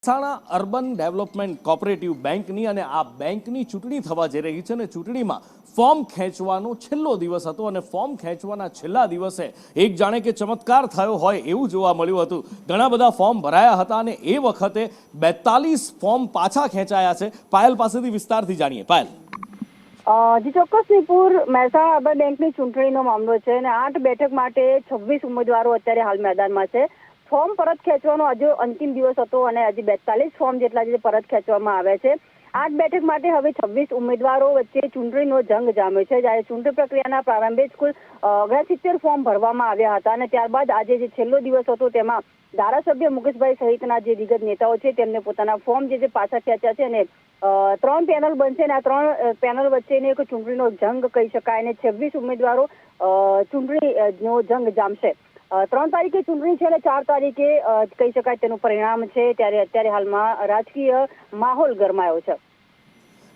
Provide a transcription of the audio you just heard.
Mehsana urban development cooperative બેંકની અને આ બેંકની ચૂંટણી થવા જઈ રહી છે અને ચૂંટણીમાં ફોર્મ ખેંચવાનો છેલ્લો દિવસ હતો અને ફોર્મ ખેંચવાના છેલ્લા દિવસે એક જાણે કે ચમત્કાર થયો હોય એવું જોવા મળ્યું હતું। ઘણા બધા ફોર્મ ભરાયા હતા અને એ વખતે 42 ફોર્મ પાછા ખેંચાયા છે। પાયલ પાસેથી વિસ્તારથી જાણીએ। પાયલ જી ચોક્કસ નિપુર, મહેસાણા અર્બન બેંકની ચૂંટણીનો મામલો છે અને 8 બેઠક માટે 26 ઉમેદવારો અત્યારે હાલ મેદાનમાં છે। ફોર્મ પરત ખેંચવાનો આજે અંતિમ દિવસ હતો અને આજે 42 ફોર્મ જેટલા જે પરત ખેંચવામાં આવ્યા છે। 8 બેઠક માટે હવે 26 ઉમેદવારો વચ્ચે ચૂંટણીનો જંગ જામ્યો છે। જ્યારે ચૂંટણી પ્રક્રિયાના પ્રારંભે જ કુલ 69 ફોર્મ ભરવામાં આવ્યા હતા અને ત્યારબાદ આજે જે છેલ્લો દિવસ હતો તેમાં ધારાસભ્ય મુકેશભાઈ સહિતના જે દિગ્ગજ નેતાઓ છે તેમને પોતાના ફોર્મ જે પાછા ખેંચ્યા છે અને 3 પેનલ બનશે અને આ 3 પેનલ વચ્ચેનો એક ચૂંટણીનો જંગ કહી શકાય અને 26 ઉમેદવારો ચૂંટણીનો જંગ જામશે। 3 તારીખે ચૂંટણી છે અને 4 તારીખે કહી શકાય તેનું પરિણામ છે। ત્યારે અત્યારે હાલમાં રાજકીય માહોલ ગરમાયો છે।